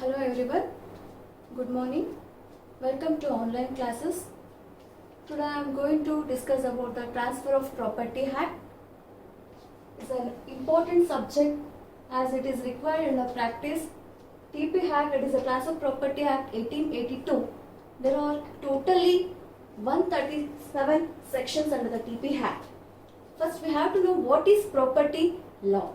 Hello everyone, good morning. Welcome to online classes. Today I am going to discuss about the Transfer of Property Act. It's an important subject as it is required in the practice. TP Act, it is the Transfer of Property Act 1882. There are totally 137 sections under the TP Act. First we have to know what is property law.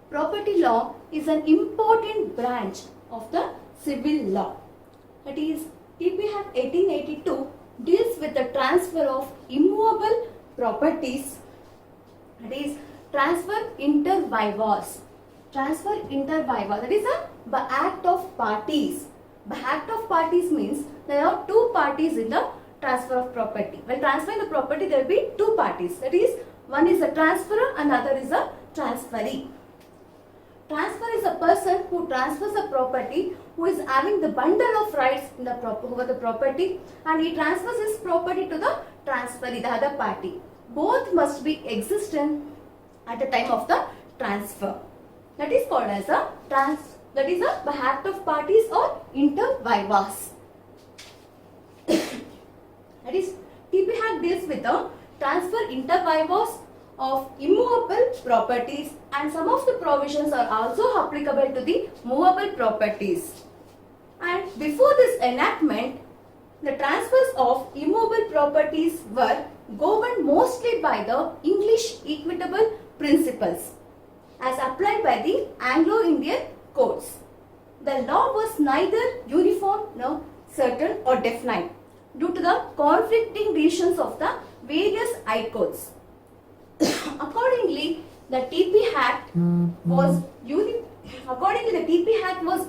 Property law is an important branch of the civil law. That is, TP Act 1882 deals with the transfer of immovable properties. That is, transfer inter vivas. Transfer inter vivas. That is the act of parties. The act of parties means there are two parties in the transfer of property. When transferring the property, there will be two parties. That is, one is a transferor and other is a transferee. Transfer is a person who transfers a property, who is having the bundle of rights in the over the property, and he transfers his property to the transferee, the other party. Both must be existent at the time of the transfer. That is called as a act of parties or inter vivas. That is, TP Act deals with the transfer inter vivas of immovable properties, and some of the provisions are also applicable to the movable properties. And before this enactment, the transfers of immovable properties were governed mostly by the English equitable principles as applied by the Anglo-Indian courts. The law was neither uniform nor certain or definite due to the conflicting decisions of the various high courts. Accordingly, the TP Act was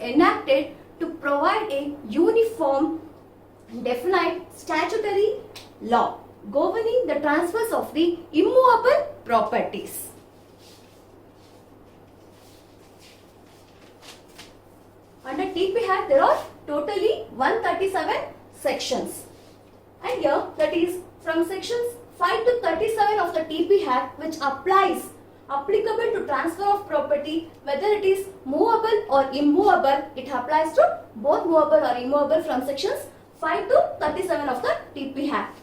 enacted to provide a uniform, definite statutory law governing the transfers of the immovable properties. Under TP Act, there are totally 137 sections, and here that is from sections 5 to 37 of the TP Act, which applicable to transfer of property, whether it is movable or immovable. It applies to both movable or immovable from sections 5 to 37 of the TP Act.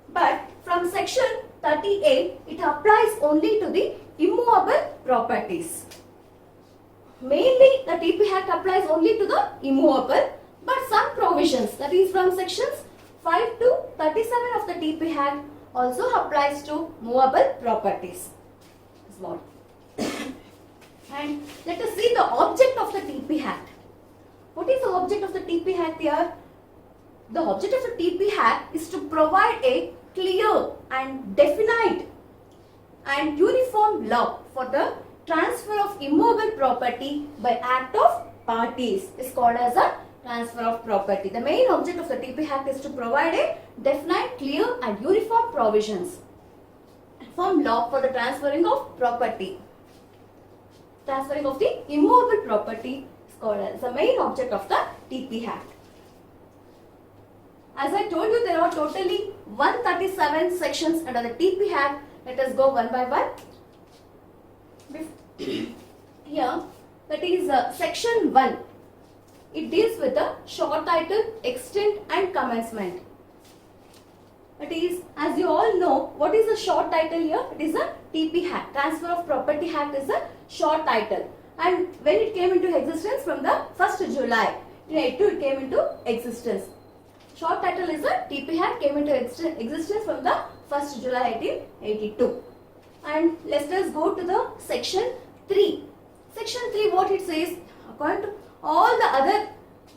But from section 38, it applies only to the immovable properties. Mainly, the TP Act applies only to the immovable, but some provisions, that is from sections 5 to 37 of the TP Act, also applies to movable properties. And let us see the object of the TP Act. What is the object of the TP Act here? The object of the TP Act is to provide a clear and definite and uniform law for the transfer of immovable property by act of parties. Is called as a transfer of property. The main object of the TP Act is to provide a definite, clear and uniform provisions from law for the transferring of property. Transferring of the immovable property is called as the main object of the TP Act. As I told you, there are totally 137 sections under the TP Act. Let us go one by one. Here, that is section 1. It deals with the short title, extent and commencement. That is, as you all know, what is the short title here? It is a TP Act. Transfer of Property Act is a short title. And when it came into existence from the 1st July 1982, it came into existence. Short title is a TP Act, came into existence from the 1st July 1982. And let us go to the section 3. Section 3, what it says, according to all the other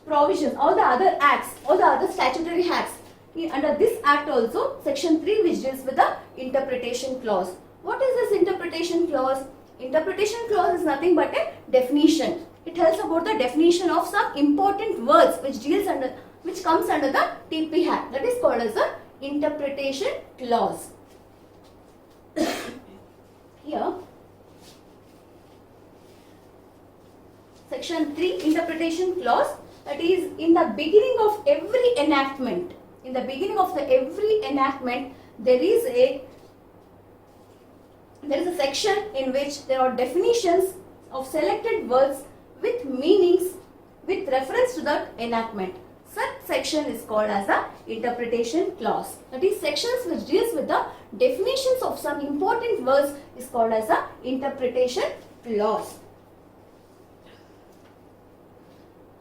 provisions, all the other acts, all the other statutory acts, under this act also, section 3 which deals with the interpretation clause. What is this interpretation clause? Interpretation clause is nothing but a definition. It tells about the definition of some important words which comes under the TP Act. That is called as the interpretation clause. Here, section 3 interpretation clause, that is in the beginning of every enactment. In the beginning of every enactment, there is a section in which there are definitions of selected words with meanings with reference to the enactment. Such section is called as a interpretation clause. That is, sections which deals with the definitions of some important words is called as a interpretation clause.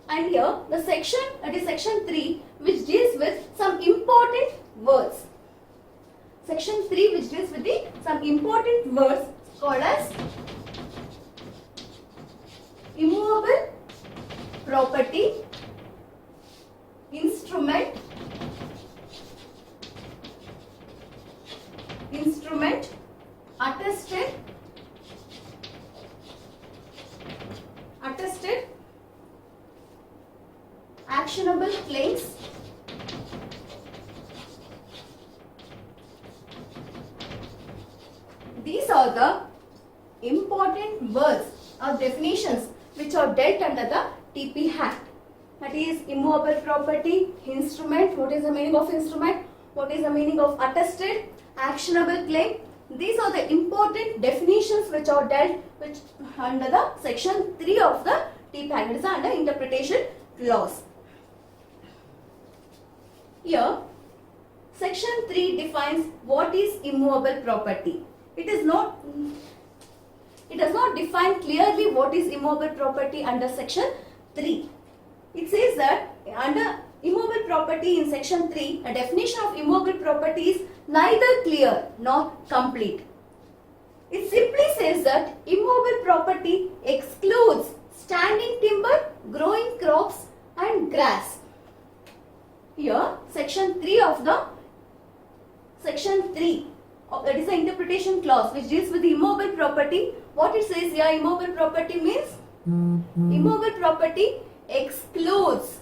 And here the section, that is section 3, which deals with some important words. Section 3 which deals with some important words called as immovable property, instrument, attested, actionable claims, these are the important words or definitions which are dealt under the TP Act. That is, immovable property, instrument, what is the meaning of instrument, what is the meaning of attested, actionable claim. These are the important definitions which are dealt under the section 3 of the TP Act. It is under interpretation clause. Here, section 3 defines what is immovable property. It does not define clearly what is immovable property under section 3. It says that under immovable property in section 3, a definition of immovable property is neither clear nor complete. It simply says that immovable property excludes standing timber, growing crops and grass. Here, section 3 of the that is the interpretation clause which deals with the immovable property. What it says here, immovable property means immovable property excludes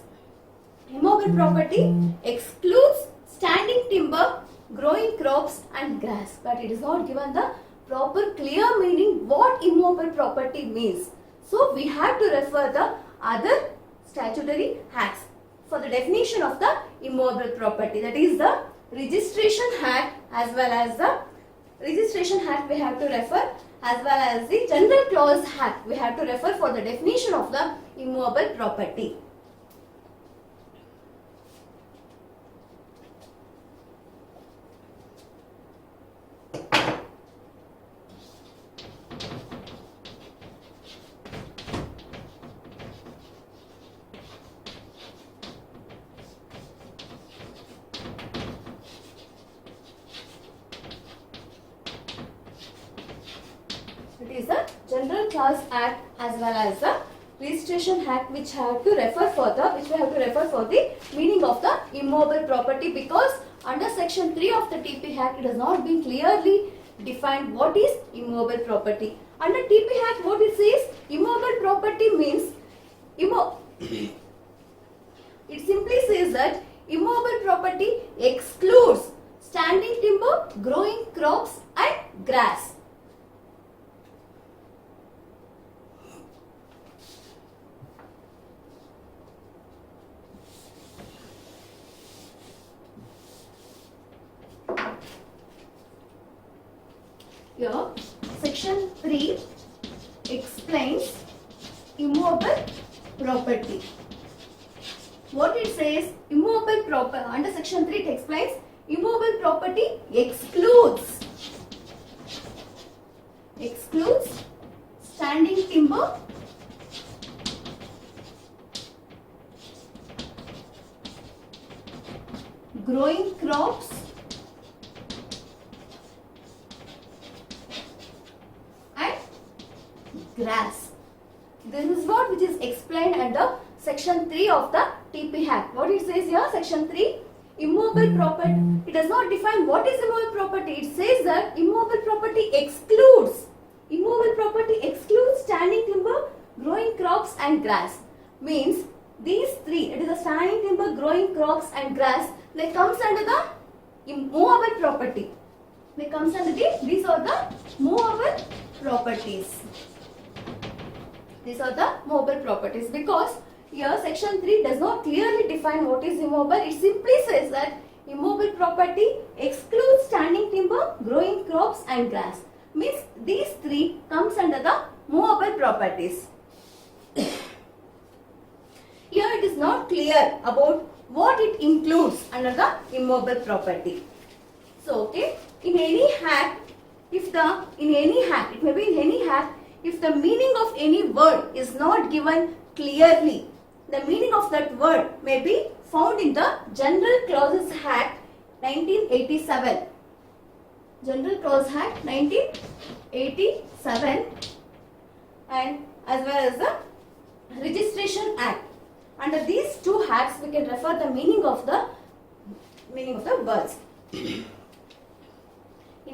standing timber, growing crops and grass. But it is not given the proper clear meaning what immovable property means. So we have to refer the other statutory acts for the definition of the immovable property. That is the Registration Act, as well as the Registration Act we have to refer, as well as the General Clause Act we have to refer for the definition of the immovable property. It is the General Clause Act as well as the Registration Act which we have to refer for the meaning of the immovable property, because under section 3 of the TP Act it has not been clearly defined what is immovable property. Under TP Act what it says, immovable property means it simply says that immovable property excludes standing timber, growing crops and grass. Here, section 3 explains immovable property. What it says, immovable property, under section 3 it explains immovable property excludes standing timber, growing crops and grass. This is what which is explained under section 3 of the TP Act. What it says here, section 3, immovable property, it does not define what is immovable property. It says that immovable property excludes standing timber, growing crops and grass. Means these three, it is a standing timber, growing crops and grass, they comes under the immovable property. They comes under these are the movable properties. These are the movable properties, because here section 3 does not clearly define what is immobile. It simply says that immobile property excludes standing timber, growing crops and grass. Means these three comes under the movable properties. is not clear about what it includes under the immobile property. So, okay, in any act, it may be in any act, if the meaning of any word is not given clearly, the meaning of that word may be found in the General Clauses Act 1987. General Clause Act 1987 and as well as the Registration Act. Under these two acts, we can refer the meaning of the words. In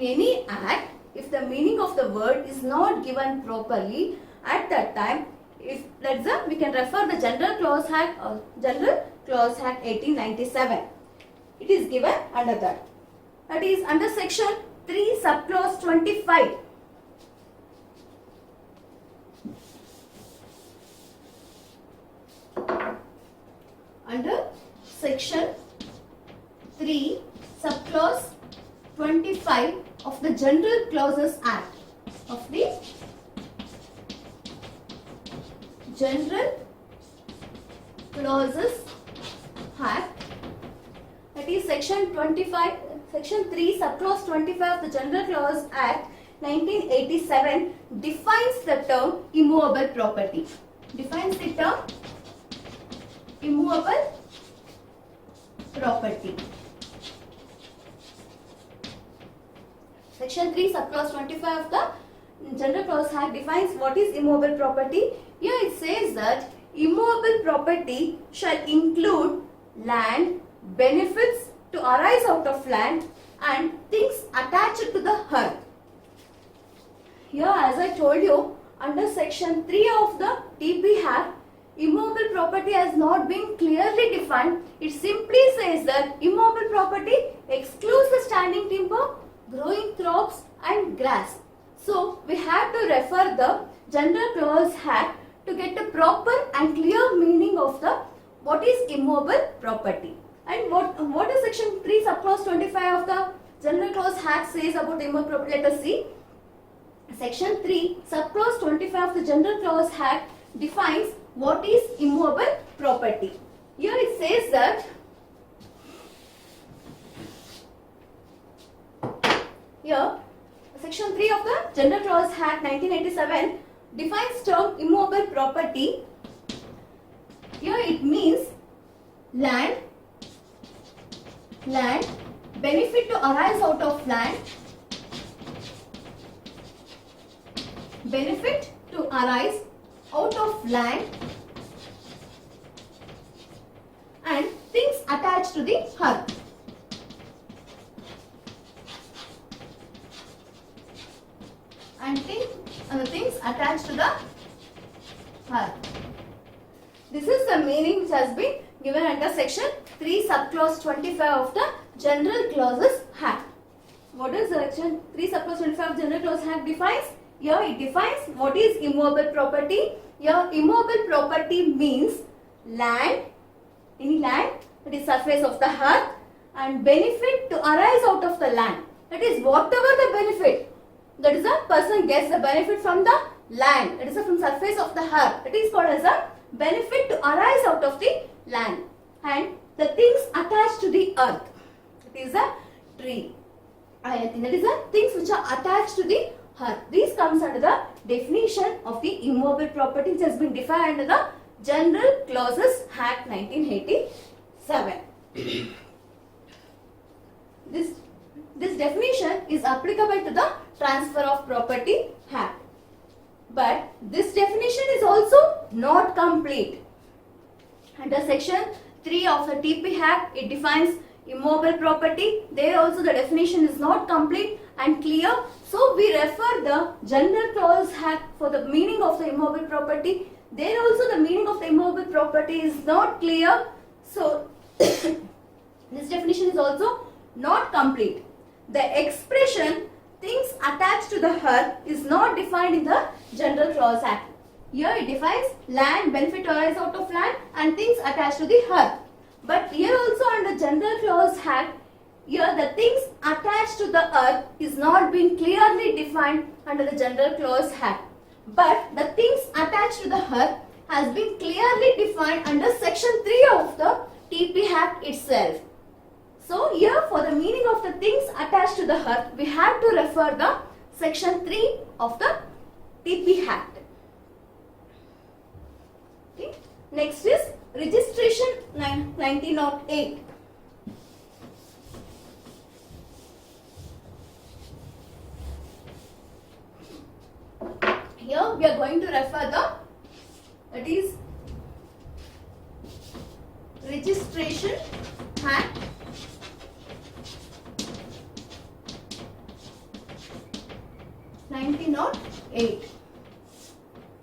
any act, if the meaning of the word is not given properly, at that time, we can refer the General Clause Act or General Clause Act 1897. It is given under that. That is under section 3 subclause 25. Under section 3 subclause 25 of the General Clauses Act of the General Clauses Act, that is section 25, section 3 subclause 25 of the General Clause Act 1987 defines the term immovable property. Defines the term immovable property. Section 3 subclause 25 of the General Clause Act defines what is immovable property. Here it says that immovable property shall include land, benefits to arise out of land and things attached to the earth. Here, as I told you, under section 3 of the TP Act, immovable property has not been clearly defined. It simply says that immovable property excludes the standing timber, growing crops and grass. So, we have to refer the General Clause Act to get a proper and clear meaning of the what is immovable property. And what is section 3 subclause 25 of the General Clause Act says about immovable property? Let us see. Section 3 subclause 25 of the General Clause Act defines what is immovable property. Here it says that here section 3 of the General Clause Act 1987 defines term immovable property. Here it means land, benefit to arise out of land, benefit to arise out of land and things attached to the earth. And the things attached to the earth. This is the meaning which has been given under section 3 subclause 25 of the General Clauses Act. What is section 3 subclause 25 of General Clause Act defines? Here it defines what is immovable property. Here immovable property means land, any land that is surface of the earth, and benefit to arise out of the land. That is whatever the benefit, that is a person gets the benefit from the land, that is from surface of the earth. That is called as a benefit to arise out of the land. And the things attached to the earth, it is a tree. That is the things which are attached to the earth. These comes under the definition of the immovable property which has been defined under the General Clauses Act 1987. This definition is applicable to the Transfer of Property Act. But this definition is also not complete. Under section 3 of the TP Act, it defines immovable property. There also the definition is not complete and clear. So we refer the General Clause Act for the meaning of the immovable property. There also the meaning of the immovable property is not clear. So this definition is also not complete. The expression things attached to the earth is not defined in the General Clause Act. Here it defines land, benefit to arise out of land and things attached to the earth. But here also under General Clause Act, here the things attached to the earth is not being clearly defined under the General Clause Act. But the things attached to the earth has been clearly defined under section 3 of the TP Act itself. So here for the meaning of the things attached to the earth, we have to refer the section 3 of the TP Act. Okay. Next is registration 1908. Here we are going to refer that is Registration Act 1908.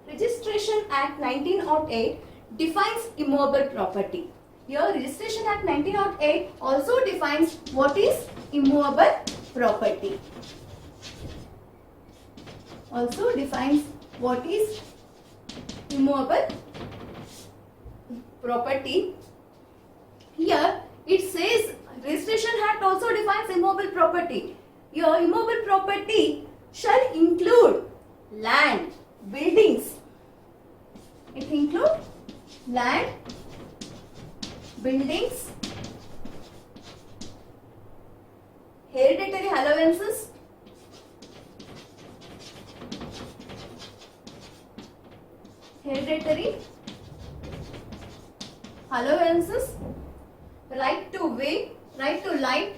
Registration Act 1908 defines immobile property. Here Registration Act 1908 also defines what is immobile property. Also defines what is immobile property. Here it says Registration Act also defines immobile property. Your immobile property shall include land, buildings. It includes land, buildings, hereditary allowances, right to way, right to light,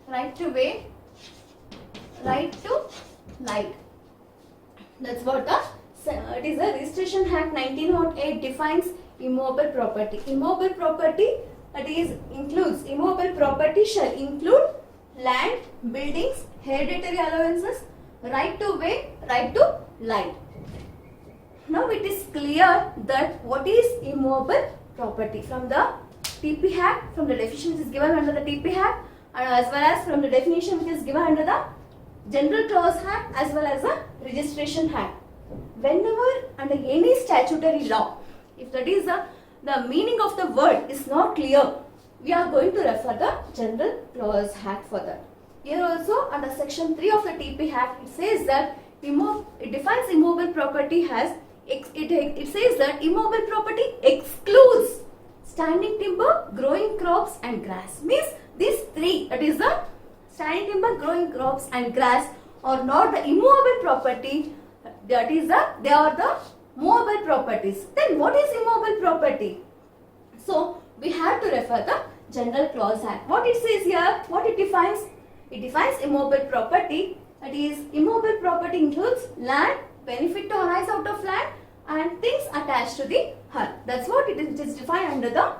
right to way, right to light. That's what it is. The Registration Act 1908 defines immobile property. Immobile property, that is includes, immobile property shall include land, buildings, hereditary allowances, right to way, right to light. Now it is clear that what is immobile property from the TP Act, from the definition which is given under the TP Act, and as well as from the definition which is given under the General Clause Act as well as the Registration Act. Whenever under any statutory law, if that is the meaning of the word is not clear, we are going to refer the General Clause Act for that. Here also under section 3 of the TP Act, it says that it defines immobile property as it says that immobile property excludes standing timber, growing crops and grass. Means these three, that is the standing timber, growing crops and grass, are not the immobile property. That is they are the movable properties. Then what is immobile property? So we have to refer the General Clause Act. What it says here, what it defines? It defines immobile property. That is, immobile property includes land, benefit to arise out of land, and things attached to the earth. That's what it is defined under the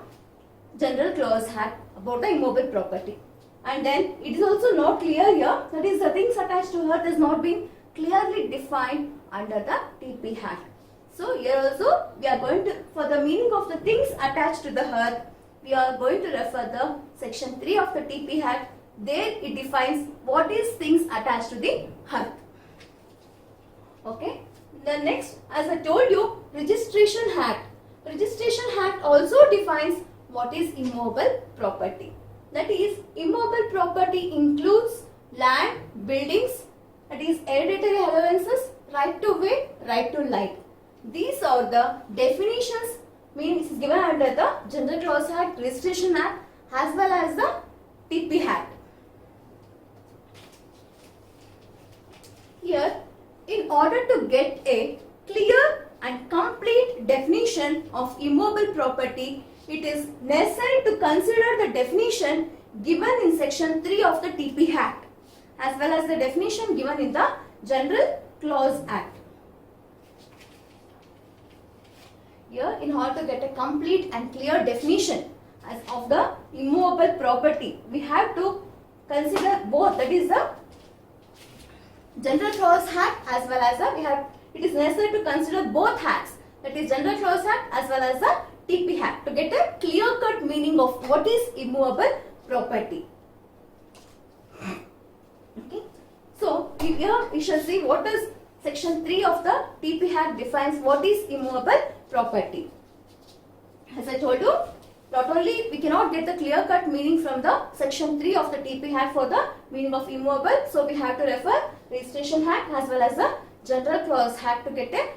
General Clause Act about the immobile property. And then it is also not clear here, that is the things attached to earth has not been clearly defined under the TP Act. So here also we are going to, for the meaning of the things attached to the earth, we are going to refer the section 3 of the TP Act. There it defines what is things attached to the earth. Okay. The next, as I told you, Registration Act. Registration Act also defines what is immobile property. That is, immobile property includes land, buildings, that is hereditary allowances, right to way, right to light. These are the definitions means given under the General Clause Act, Registration Act as well as the TP Act. Here, in order to get a clear and complete definition of immobile property, it is necessary to consider the definition given in section 3 of the TP Act as well as the definition given in the General Clause Act. Here, in order to get a complete and clear definition of the immobile property, we have to consider both, that is the General Clause Act as well as it is necessary to consider both acts, that is General Clause Act as well as the TP Act, to get a clear-cut meaning of what is immobile property. Okay. So here we shall see what is section 3 of the TP Act defines what is immobile property. As I told you, not only we cannot get the clear-cut meaning from the section 3 of the TP Act for the meaning of immobile, so we have to refer Registration Act as well as the General Clause Act to get a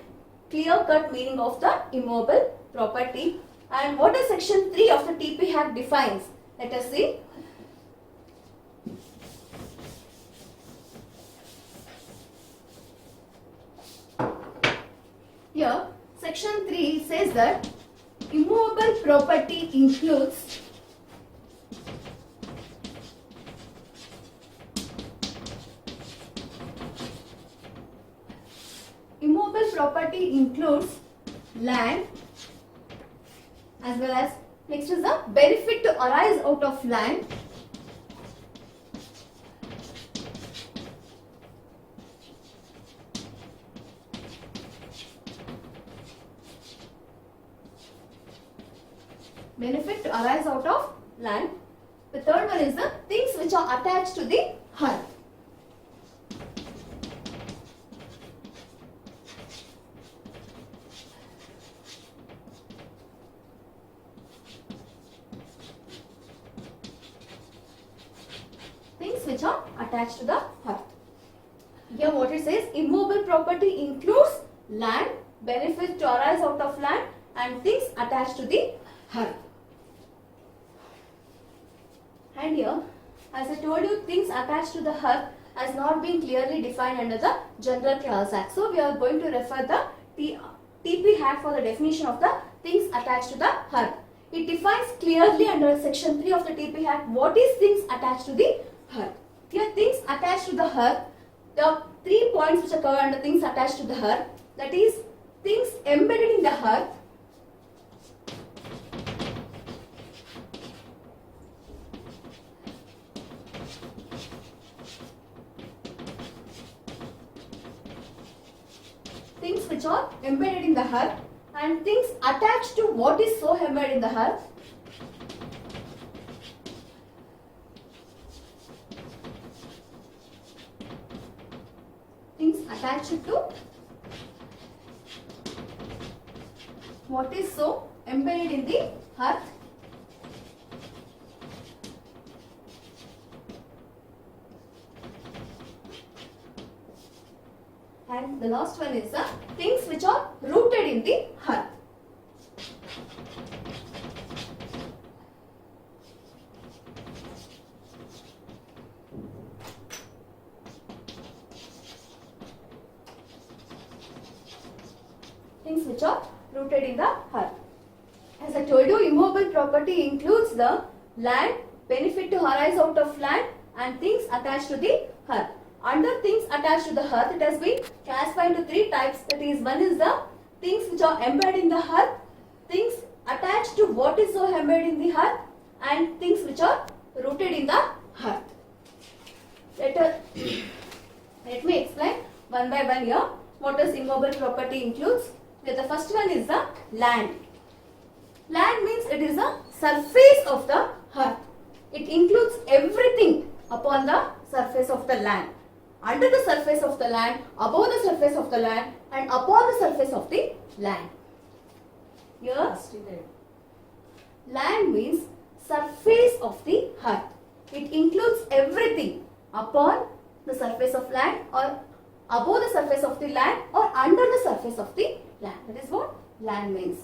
clear-cut meaning of the immobile property. And what does Section 3 of the TP Act defines? Let us see. Here, Section 3 says that immobile property includes land as well as next is the benefit to arise out of land. Benefit to arise out of land. The third one is the things which are attached to the hearth. Things which are attached to the hearth. Here what it says, immobile property includes land, benefits to arise out of land and things attached to the hearth. And here, as I told you, things attached to the hearth has not been clearly defined under the General Clause Act. So, we are going to refer the TP Act for the definition of the things attached to the hearth. It defines clearly under Section 3 of the TP Act what is things attached to the hearth. Here, things attached to the hearth, the 3 points which are covered under things attached to the hearth, that is, things embedded in the hearth, things which are embedded in the hearth and things attached to what is so embedded in the hearth. Things attached to what is so embedded in the hearth. And the last one is the things which are rooted in the hearth. Things which are rooted in the hearth. As I told you, immobile property includes the land, benefit to arise out of land and things attached to the hearth. Under things attached to the hearth, it has been classified into 3 types. That is, one is the things which are embedded in the hearth, things attached to what is so embedded in the hearth, and things which are rooted in the hearth. Let me explain one by one here what does immobile property includes. The first one is the land. Land means it is the surface of the hearth. It includes everything upon the surface of the land. Under the surface of the land, above the surface of the land and upon the surface of the land. Here, land means surface of the hearth. It includes everything upon the surface of land or above the surface of the land or under the surface of the land. That is what land means.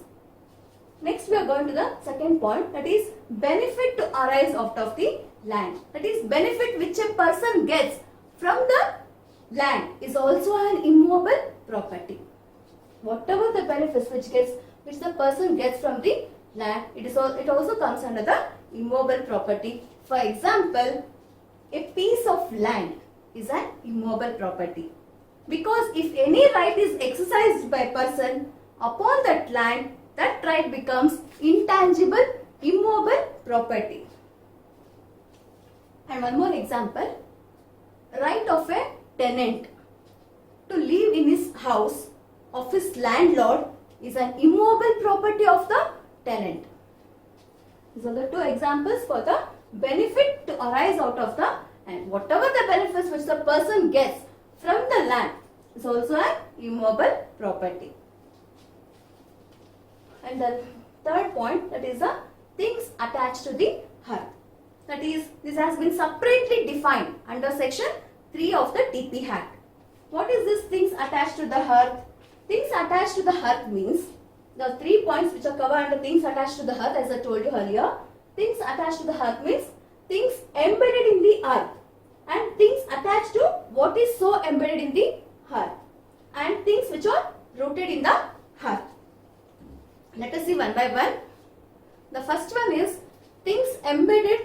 Next we are going to the second point, that is benefit to arise out of the land. That is benefit which a person gets from the land is also an immobile property. Whatever the benefits which the person gets from the land, it also comes under the immobile property. For example, a piece of land is an immobile property. Because if any right is exercised by a person upon that land, that right becomes intangible, immobile property. And one more example, right of a tenant to live in his house of his landlord is an immobile property of the tenant. These are the 2 examples for the benefit to arise out of the land. Whatever the benefits which the person gets from the land is also an immobile property. And the third point, that is the things attached to the hearth. That is, this has been separately defined under Section 3 of the TP Act. what is this things attached to the earth? Things attached to the earth means the 3 points which are covered under things attached to the earth, as I told you earlier. Things attached to the earth means things embedded in the earth, and things attached to what is so embedded in the earth, and things which are rooted in the earth. Let us see one by one. The first one is things embedded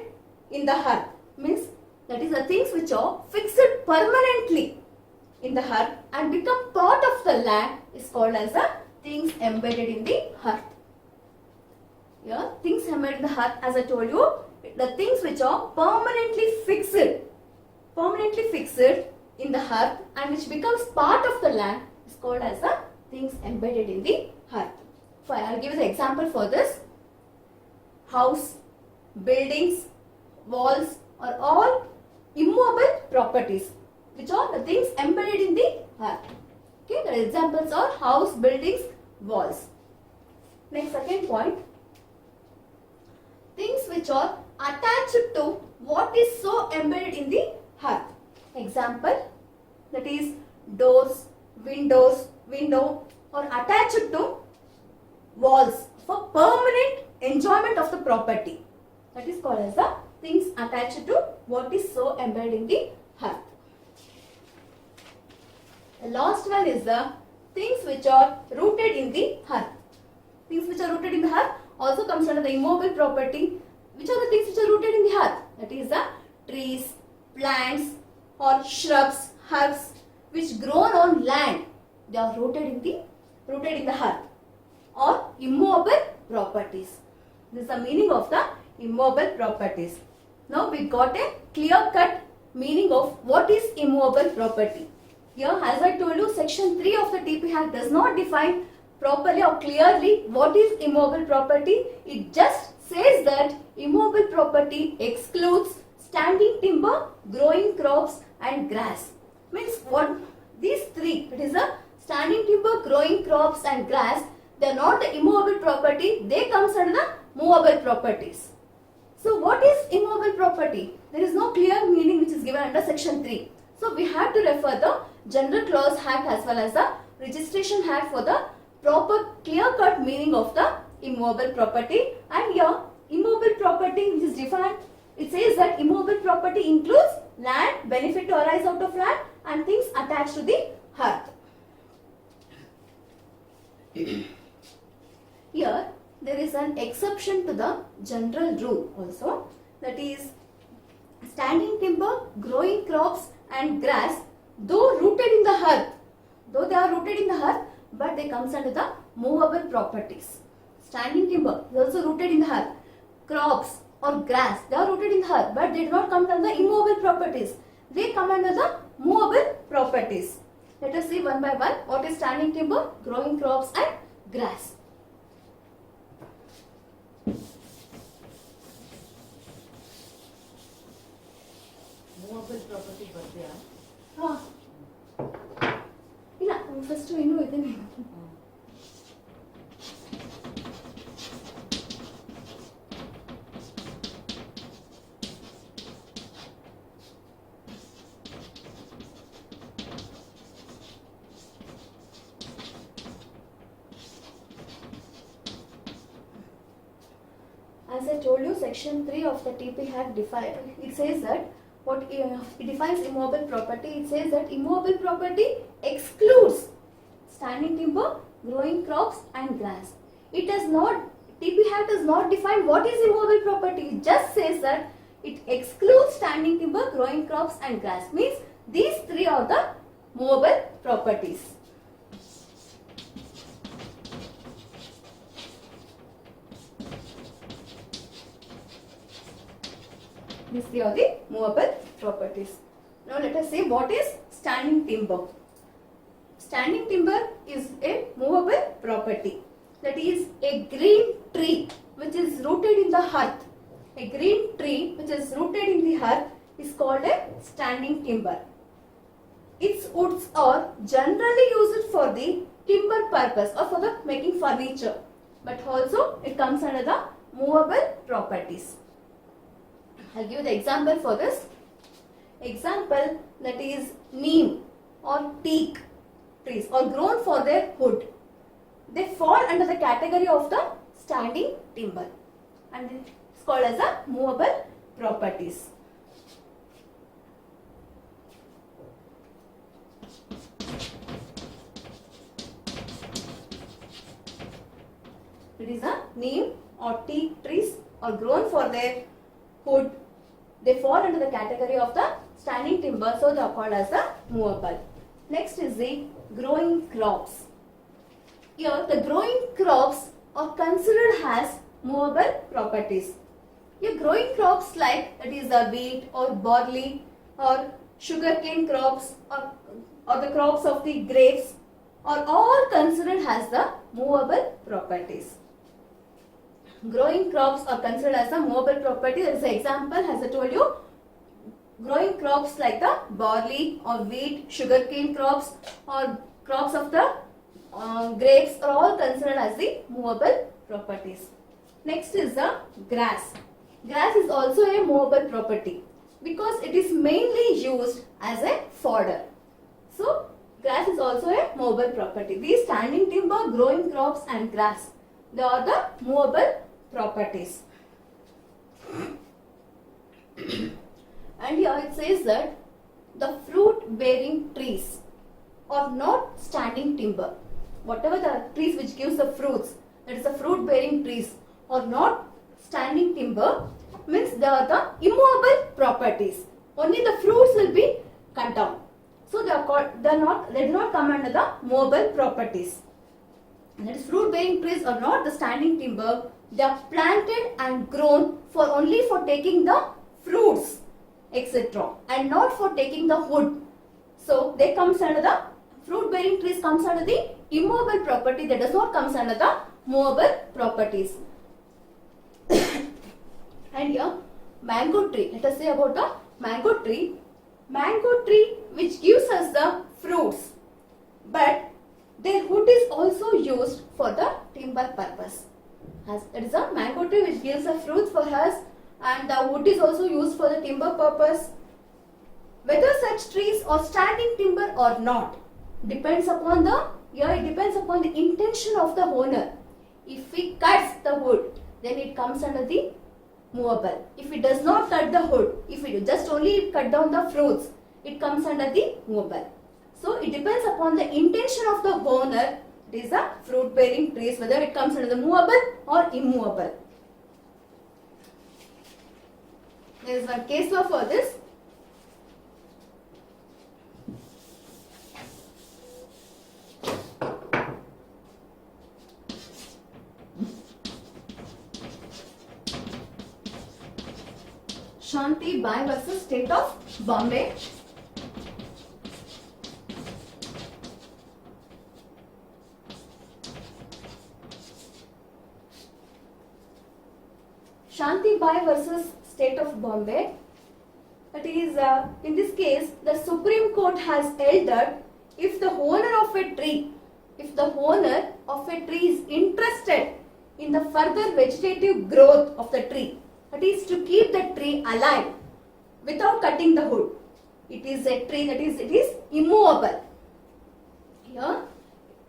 in the earth, means that is the things which are fixed permanently in the earth and become part of the land is called as the things embedded in the earth. Yeah, things embedded in the earth, as I told you, the things which are permanently fixed in the earth and which becomes part of the land is called as the things embedded in the earth. Fine, I'll give you the example for this. House, buildings, walls are all immobile properties which are the things embedded in the earth. Okay, the examples are house, buildings, walls. Next, second point. Things which are attached to what is so embedded in the earth. Example, that is doors, window or attached to walls for permanent enjoyment of the property. That is called as the things attached to what is so embedded in the earth. The last one is the things which are rooted in the earth. Things which are rooted in the earth also comes under the immobile property. Which are the things which are rooted in the earth? That is the trees, plants or shrubs, herbs which grown on land. They are rooted in the earth, or immobile properties. This is the meaning of the immobile properties. Now we got a clear-cut meaning of what is immobile property. Here, as I told you, section 3 of the TP Act does not define properly or clearly what is immobile property. It just says that immobile property excludes standing timber, growing crops and grass. Means what? These three, it is a standing timber, growing crops and grass, they are not the immobile property, they comes under the movable properties. So what is immobile property? There is no clear meaning which is given under section 3. So we have to refer the General Clause Act as well as the Registration Act for the proper clear-cut meaning of the immobile property. And here, immobile property which is defined, it says that immobile property includes land, benefit to arise out of land and things attached to the earth. Here, there is an exception to the general rule also, that is standing timber, growing crops and grass, though rooted in the earth, though they are rooted in the earth, but they comes under the movable properties. Standing timber is also rooted in the earth. Crops or grass, they are rooted in the earth, but they do not come under the immobile properties. They come under the movable properties. Let us see one by one what is standing timber, growing crops and grass. Movable property ಬರ್ತೀಯಾ? ಇಲ್ಲ, first ಇನ್ನೂ ಇದೆ. As I told you, section 3 of the TP Act it says that it defines immobile property. It says that immobile property excludes standing timber, growing crops and grass. It does not, TP Act does not define what is immobile property. It just says that it excludes standing timber, growing crops and grass. Means these three are the movable properties. These three are the movable properties. Now let us see what is standing timber. Standing timber is a movable property. That is a green tree which is rooted in the earth. A green tree which is rooted in the earth is called a standing timber. Its woods are generally used for the timber purpose or for the making furniture. But also it comes under the movable properties. I'll give you the example for this. Example, that is neem or teak trees or grown for their wood, they fall under the category of the standing timber and it's called as a movable properties. It is a neem or teak trees or grown for their wood. They fall under the category of the standing timber, so they are called as the movable. Next is the growing crops. Here the growing crops are considered as movable properties. Here growing crops like it is the wheat or barley or sugarcane crops or the crops of the grapes are all considered as the movable properties. Growing crops are considered as a movable property. There is an example, as I told you, growing crops like the barley or wheat, sugarcane crops or crops of the grapes are all considered as the movable properties. Next is the grass. Grass is also a movable property because it is mainly used as a fodder. So, grass is also a movable property. These standing timber, growing crops and grass, they are the movable properties. And here it says that the fruit bearing trees are not standing timber. Whatever the trees which gives the fruits, that is the fruit bearing trees, are not standing timber, means they are the immovable properties. Only the fruits will be cut down. So they do not come under the movable properties. And that is fruit bearing trees are not the standing timber. They are planted and grown for only for taking the fruits, etc. and not for taking the wood. So they comes under the fruit bearing trees comes under the immovable property, that does not comes under the movable properties. And here mango tree, let us say about the mango tree. Mango tree which gives us the fruits, but their wood is also used for the timber purpose. As it is a mango tree which gives the fruits for us and the wood is also used for the timber purpose. Whether such trees are standing timber or not depends upon the intention of the owner. If he cuts the wood, then it comes under the movable. If it does not cut the wood, if it just only cut down the fruits, it comes under the movable. So it depends upon the intention of the owner. It is a fruit bearing trees, whether it comes under the movable or immovable. There is one case law for this. Shanti Bai versus State of Bombay. Shanti Bai versus State of Bombay. That is, in this case, the Supreme Court has held that if the owner of a tree is interested in the further vegetative growth of the tree, that is to keep the tree alive without cutting the wood, it is a tree that it is immovable. Here,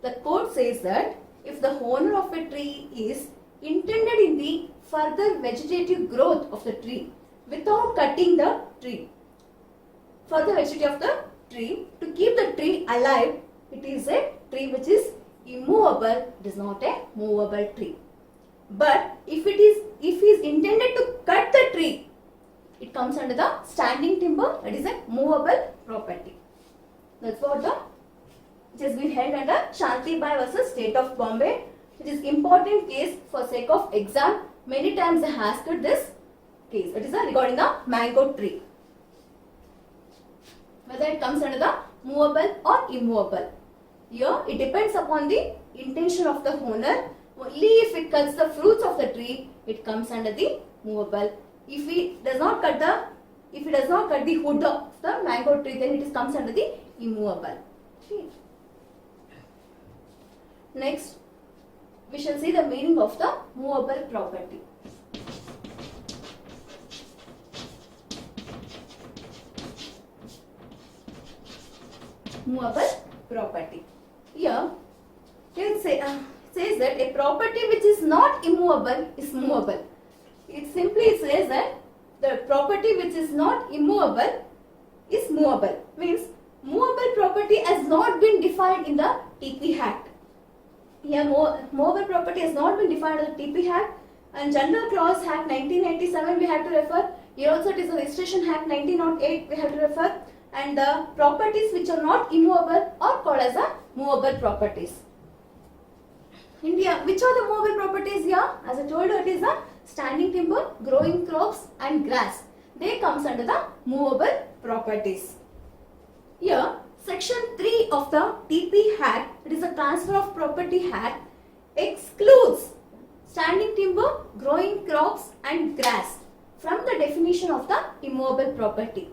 the court says that if the owner of a tree is intended in the further vegetative growth of the tree without cutting the tree, further vegetative of the tree, to keep the tree alive, it is a tree which is immovable, it is not a movable tree. But if he is intended to cut the tree, it comes under the standing timber, that is a movable property. That's what which has been held under Shanti Bai versus State of Bombay, which is important case for sake of exam. Many times they asked this case. It is regarding the mango tree, whether it comes under the movable or immovable. Here it depends upon the intention of the owner. Only if it cuts the fruits of the tree, it comes under the movable. If he does not cut the wood of the mango tree, then it comes under the immovable. Okay. Next, we shall see the meaning of the movable property. movable property. Here it says that a property which is not immovable is movable. It simply says that the property which is not immovable is movable. Means movable property has not been defined in the TP Act. Here movable property has not been defined in the TP Act, and General Clause Act 1997 we have to refer. Here also it is the Registration Act 1908 we have to refer, and the properties which are not immovable are called as a movable properties. India, which are the movable properties here? As I told you, it is the standing timber, growing crops and grass. They comes under the movable properties. Here, section 3 of the TP Act, it is a Transfer of Property Act, excludes standing timber, growing crops and grass from the definition of the immovable property.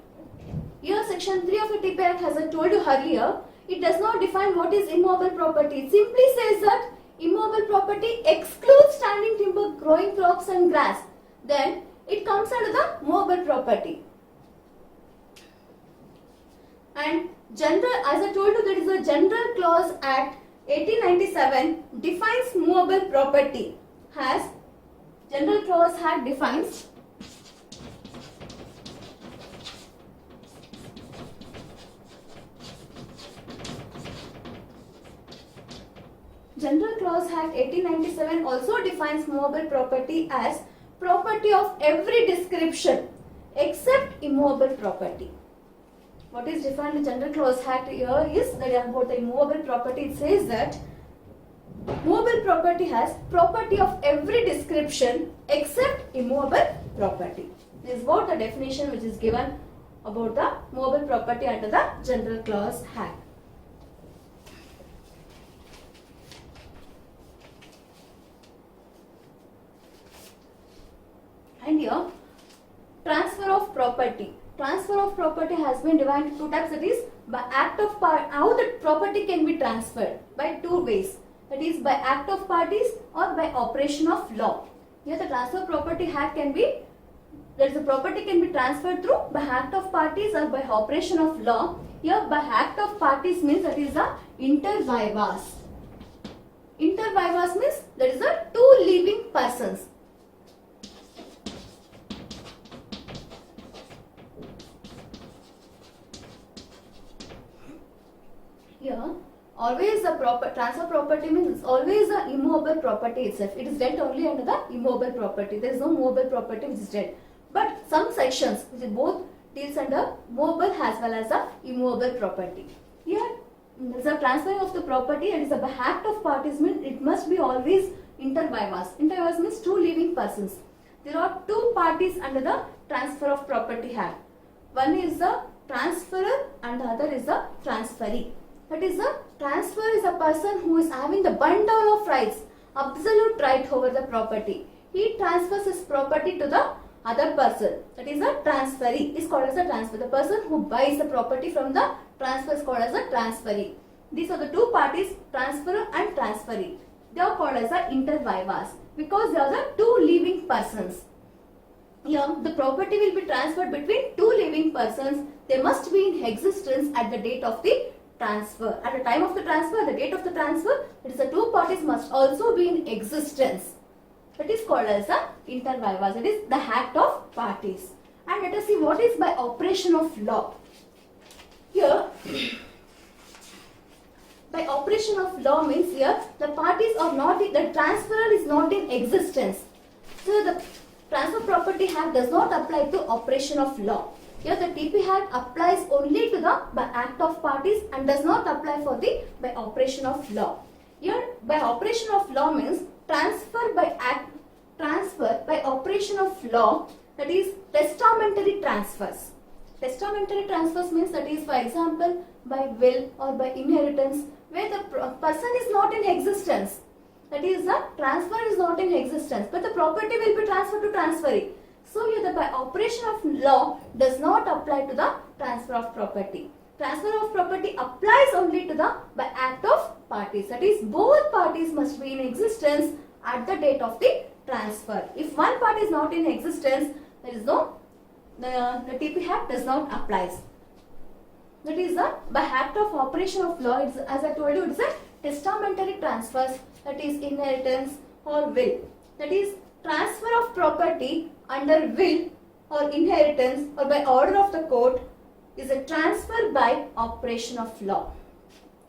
Here, section 3 of the TP Act, as I told you earlier, it does not define what is immovable property. It simply says that immovable property excludes standing timber, growing crops and grass. Then it comes under the movable property. And general, as I told you, there is a General Clause Act 1897 defines movable property as General Clause Act defines General Clause Act 1897 also defines movable property as property of every description except immovable property. What is defined in General Clause Act here is that about the immovable property. It says that movable property has property of every description except immovable property. This is what the definition which is given about the movable property under the General Clause Act. And here, transfer of property. Transfer of property has been divided into two types. That is, by act of how the property can be transferred by two ways. That is, by act of parties or by operation of law. Here, the Transfer of Property Act can be, that is, the property can be transferred through by act of parties or by operation of law. Here, by act of parties means that is the inter vivas. Inter vivas means that is the two living persons. Here, always the transfer property means always the immovable property itself. It is dealt only under the immovable property. There is no movable property which is dealt. But some sections which both deals under movable as well as the immovable property. Here, the transfer of the property, it is a act of parties means it must be always inter vivas. Inter vivas means two living persons. There are two parties under the Transfer of Property Act. One is the transferor and the other is the transferee. That is, the transfer is a person who is having the bundle of rights, absolute right over the property. He transfers his property to the other person. That is, a transferee is called as a transfer. The person who buys the property from the transfer is called as a transferee. These are the two parties, transferor and transferee. They are called as the inter vivas because they are the two living persons. Here, the property will be transferred between two living persons. They must be in existence at the date of the transfer. At the time of the transfer, the date of the transfer, it is the two parties must also be in existence. That is called as the inter vivas. It is the act of parties. And let us see what is by operation of law. Here, by operation of law means here the parties are not, the transferor is not in existence. So the Transfer Property Act does not apply to operation of law. Here the TP Act applies only to the by act of parties and does not apply for the by operation of law. Here by operation of law means transfer by operation of law, that is testamentary transfers. Testamentary transfers means that is, for example, by will or by inheritance where the person is not in existence. That is, the transfer is not in existence but the property will be transferred to transferee. So here the by operation of law does not apply to the transfer of property. Transfer of property applies only to the by act of parties. That is, both parties must be in existence at the date of the transfer. If one party is not in existence, there is no, the TP Act does not apply. That is the by act of operation of law. It's, as I told you, it is a testamentary transfers, that is inheritance or will. That is transfer of property under will or inheritance or by order of the court is a transfer by operation of law.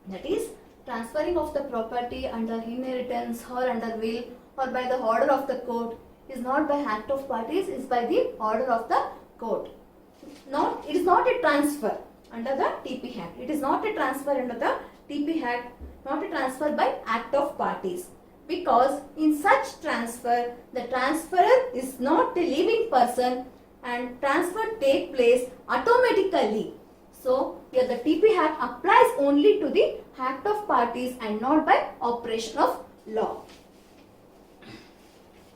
That is transferring of the property under inheritance or under will or by the order of the court is not by act of parties, is by the order of the court. It is not a transfer under the TP Act. It is not a transfer under the TP Act, not a transfer by act of parties. Because in such transfer, the transferor is not a living person and transfer take place automatically. So, here the TP Act applies only to the act of parties and not by operation of law.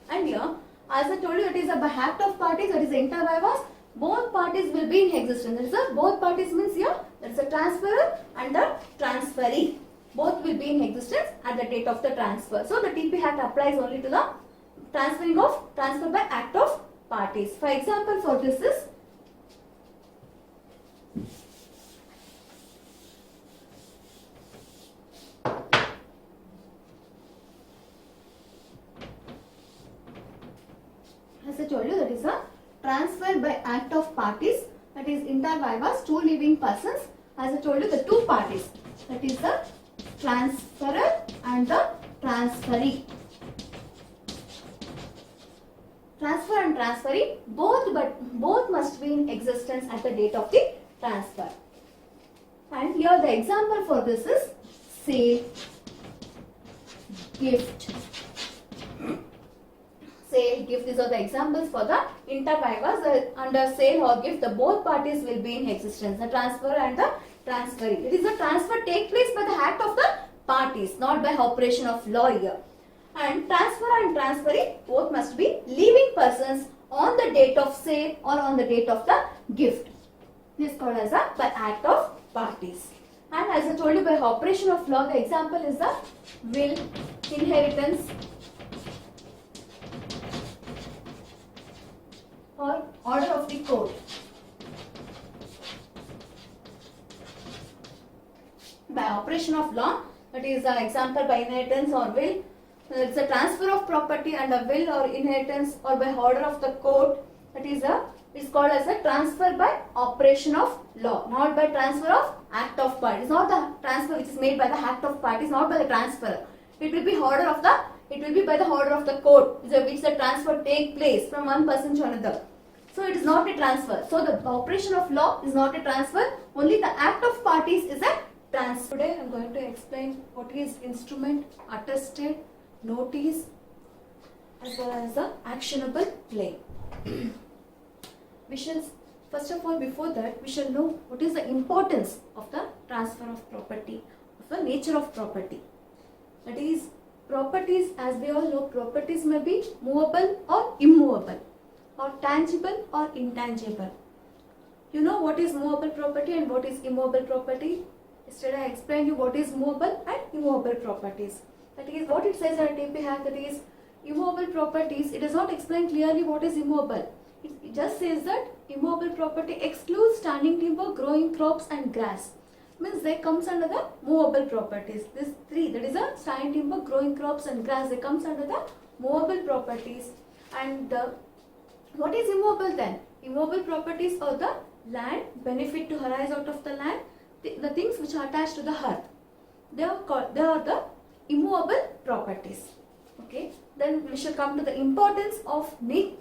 And here, as I told you, it is a by act of parties, that is inter vivas. Both parties will be in existence. That is a both parties means here, that is a transferor and the transferee. Both will be in existence at the date of the transfer. So, the TP Act applies only to the transfer by act of parties. For example, for this is as I told you, that is a transfer by act of parties, that is inter vivas, two living persons. As I told you, the two parties, that is the transferor and the transferee. Transfer and transferee both must be in existence at the date of the transfer. And here the example for this is sale, gift. Sale, gift, these are the examples for the inter vivas. Under sale or gift, the both parties will be in existence, the transfer and the transferee. It is a transfer take place by the act of the parties, not by operation of law here. And transfer and transferee both must be living persons on the date of sale or on the date of the gift. This is called as a by act of parties. And as I told you, by operation of law, the example is the will, inheritance, or order of the court. By operation of law, that is an example by inheritance or will. It's a transfer of property under will or inheritance or by order of the court. That is called as a transfer by operation of law, not by transfer of act of parties. Not the transfer which is made by the act of parties, not by the transfer. It will be by the order of the court, which the transfer take place from one person to another. So it is not a transfer. So the operation of law is not a transfer. Only the act of parties is a transfer. Today I am going to explain what is instrument, attested, notice, as well as the actionable claim. We shall, first of all, before that, we shall know what is the importance of the transfer of property, of the nature of property. That is, properties, as we all know, properties may be movable or immovable, or tangible or intangible. You know what is movable property and what is immovable property. Yesterday I explained you what is movable and immovable properties. That is what it says at TP Act, that is immovable properties. It does not explain clearly what is immovable. It just says that immovable property excludes standing timber, growing crops and grass. Means they comes under the movable properties. This three, that is a standing timber, growing crops and grass, they comes under the movable properties. And what is immovable then? Immovable properties are the land, benefit to arise out of the land, the things which are attached to the earth. They are the immovable properties. Okay. Then we shall come to the importance of the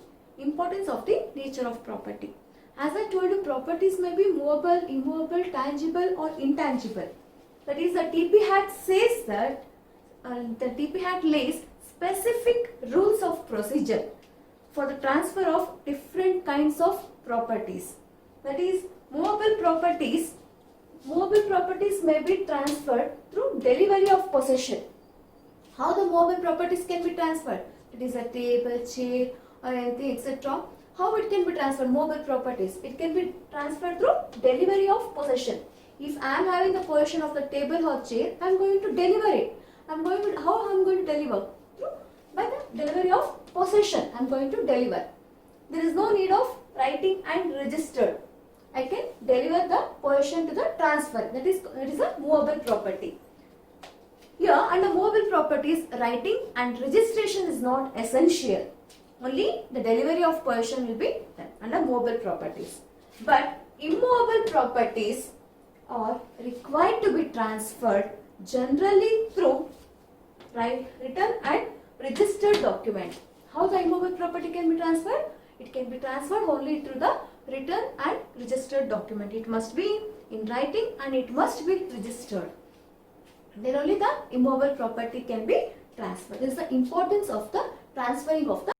nature of property. As I told you, properties may be movable, immovable, tangible or intangible. That is, the TP Act says that the TP Act lays specific rules of procedure for the transfer of different kinds of properties. That is, movable properties may be transferred through delivery of possession. How the movable properties can be transferred? It is a table, chair or anything, etc. How it can be transferred? Movable properties. It can be transferred through delivery of possession. If I am having the possession of the table or chair, I am going to deliver it. How I am going to deliver? By the delivery of possession, I am going to deliver. There is no need of writing and registered. I can deliver the possession to the transfer. That is, it is a movable property. Here under movable properties, writing and registration is not essential. Only the delivery of possession will be done under movable properties. But immovable properties are required to be transferred generally through written and registered document. How the immovable property can be transferred? It can be transferred only through the written and registered document. It must be in writing and it must be registered. Then only the immovable property can be transferred. This is the importance of the transferring of the